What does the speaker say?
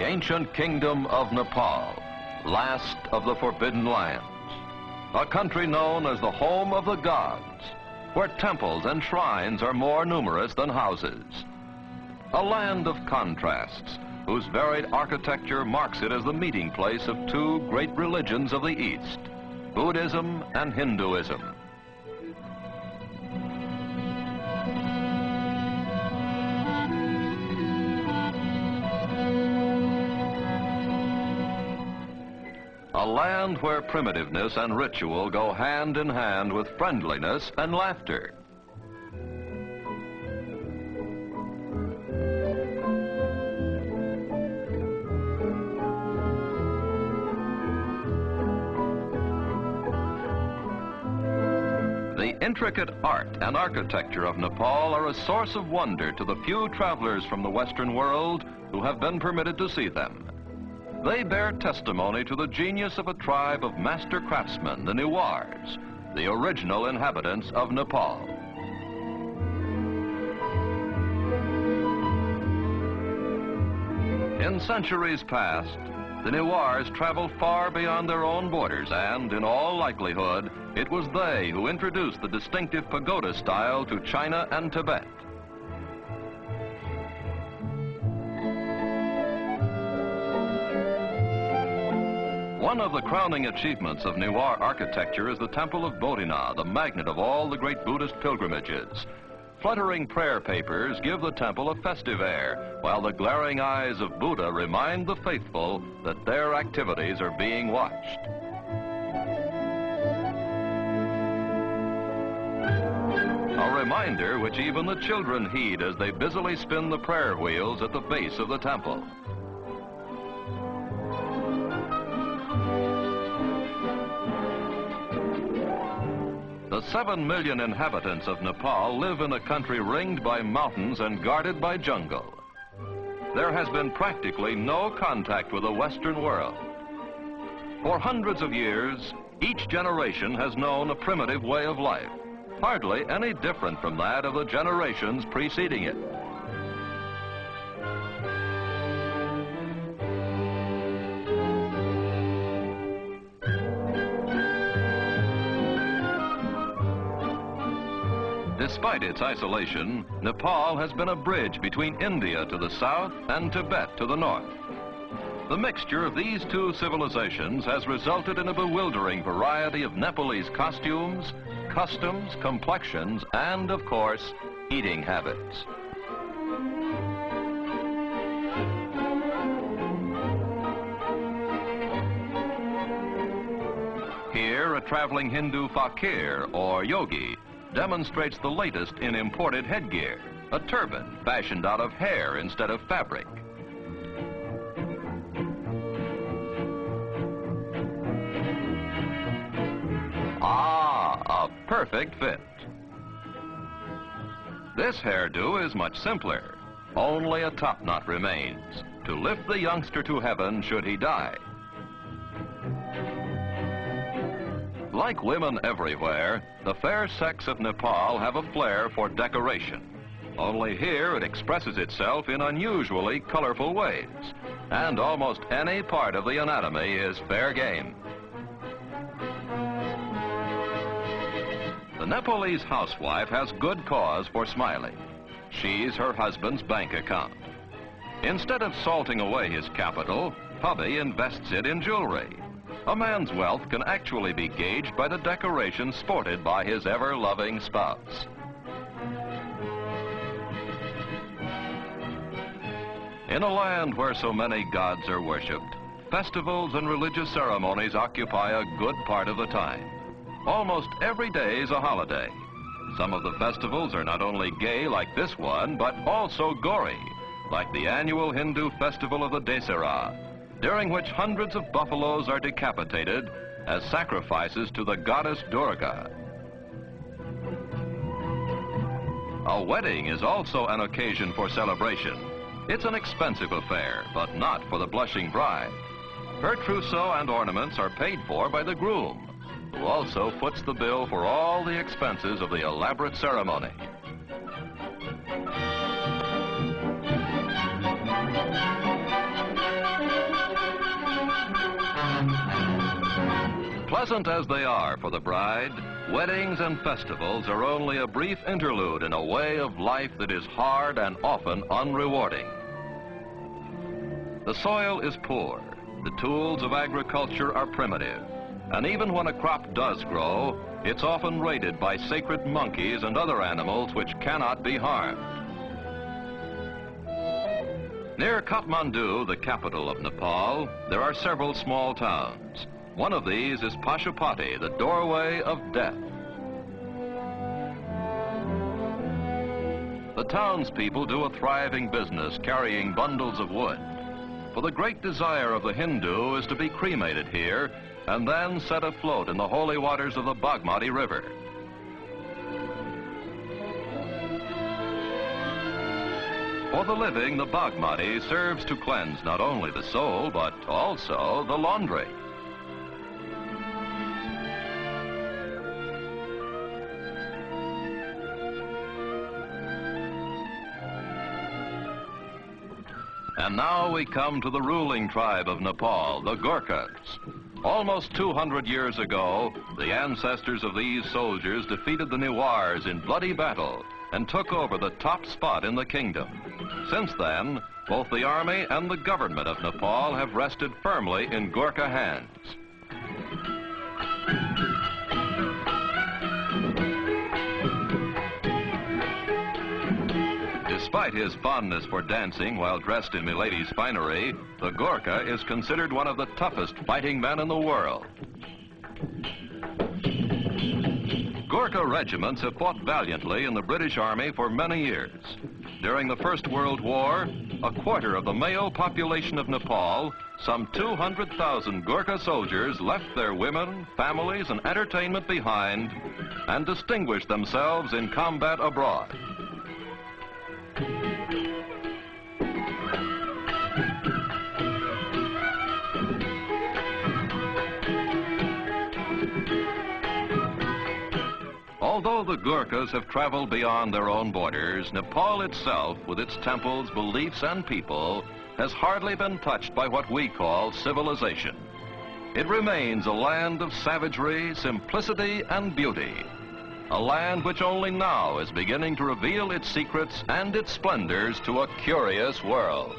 the ancient kingdom of Nepal, last of the Forbidden Lands, a country known as the home of the gods, where temples and shrines are more numerous than houses. A land of contrasts, whose varied architecture marks it as the meeting place of two great religions of the East, Buddhism and Hinduism. A land where primitiveness and ritual go hand in hand with friendliness and laughter. The intricate art and architecture of Nepal are a source of wonder to the few travelers from the Western world who have been permitted to see them. They bear testimony to the genius of a tribe of master craftsmen, the Newars, the original inhabitants of Nepal. In centuries past, the Newars traveled far beyond their own borders, and in all likelihood, it was they who introduced the distinctive pagoda style to China and Tibet. One of the crowning achievements of Newar architecture is the Temple of Bodhina, the magnet of all the great Buddhist pilgrimages. Fluttering prayer papers give the temple a festive air, while the glaring eyes of Buddha remind the faithful that their activities are being watched. A reminder which even the children heed as they busily spin the prayer wheels at the base of the temple. The 7 million inhabitants of Nepal live in a country ringed by mountains and guarded by jungle. There has been practically no contact with the Western world. For hundreds of years, each generation has known a primitive way of life, hardly any different from that of the generations preceding it. Despite its isolation, Nepal has been a bridge between India to the south and Tibet to the north. The mixture of these two civilizations has resulted in a bewildering variety of Nepalese costumes, customs, complexions, and, of course, eating habits. Here, a traveling Hindu fakir, or yogi, demonstrates the latest in imported headgear, a turban fashioned out of hair instead of fabric. Ah, a perfect fit. This hairdo is much simpler. Only a top knot remains to lift the youngster to heaven should he die. Like women everywhere, the fair sex of Nepal have a flair for decoration. Only here it expresses itself in unusually colorful ways, and almost any part of the anatomy is fair game. The Nepalese housewife has good cause for smiling. She's her husband's bank account. Instead of salting away his capital, hubby invests it in jewelry. A man's wealth can actually be gauged by the decorations sported by his ever-loving spouse. In a land where so many gods are worshipped, festivals and religious ceremonies occupy a good part of the time. Almost every day is a holiday. Some of the festivals are not only gay like this one, but also gory, like the annual Hindu festival of the Dasera, during which hundreds of buffaloes are decapitated as sacrifices to the goddess Durga. A wedding is also an occasion for celebration. It's an expensive affair, but not for the blushing bride. Her trousseau and ornaments are paid for by the groom, who also foots the bill for all the expenses of the elaborate ceremony. Pleasant as they are for the bride, weddings and festivals are only a brief interlude in a way of life that is hard and often unrewarding. The soil is poor, the tools of agriculture are primitive, and even when a crop does grow, it's often raided by sacred monkeys and other animals which cannot be harmed. Near Kathmandu, the capital of Nepal, there are several small towns. One of these is Pashupati, the doorway of death. The townspeople do a thriving business carrying bundles of wood. For the great desire of the Hindu is to be cremated here and then set afloat in the holy waters of the Bagmati River. For the living, the Bagmati serves to cleanse not only the soul, but also the laundry. And now we come to the ruling tribe of Nepal, the Gurkhas. Almost 200 years ago, the ancestors of these soldiers defeated the Newars in bloody battle and took over the top spot in the kingdom. Since then, both the army and the government of Nepal have rested firmly in Gurkha hands. Despite his fondness for dancing while dressed in milady's finery, the Gurkha is considered one of the toughest fighting men in the world. Gurkha regiments have fought valiantly in the British Army for many years. During the First World War, a quarter of the male population of Nepal, some 200,000 Gurkha soldiers left their women, families, and entertainment behind and distinguished themselves in combat abroad. Although the Gurkhas have traveled beyond their own borders, Nepal itself, with its temples, beliefs, and people, has hardly been touched by what we call civilization. It remains a land of savagery, simplicity, and beauty. A land which only now is beginning to reveal its secrets and its splendors to a curious world.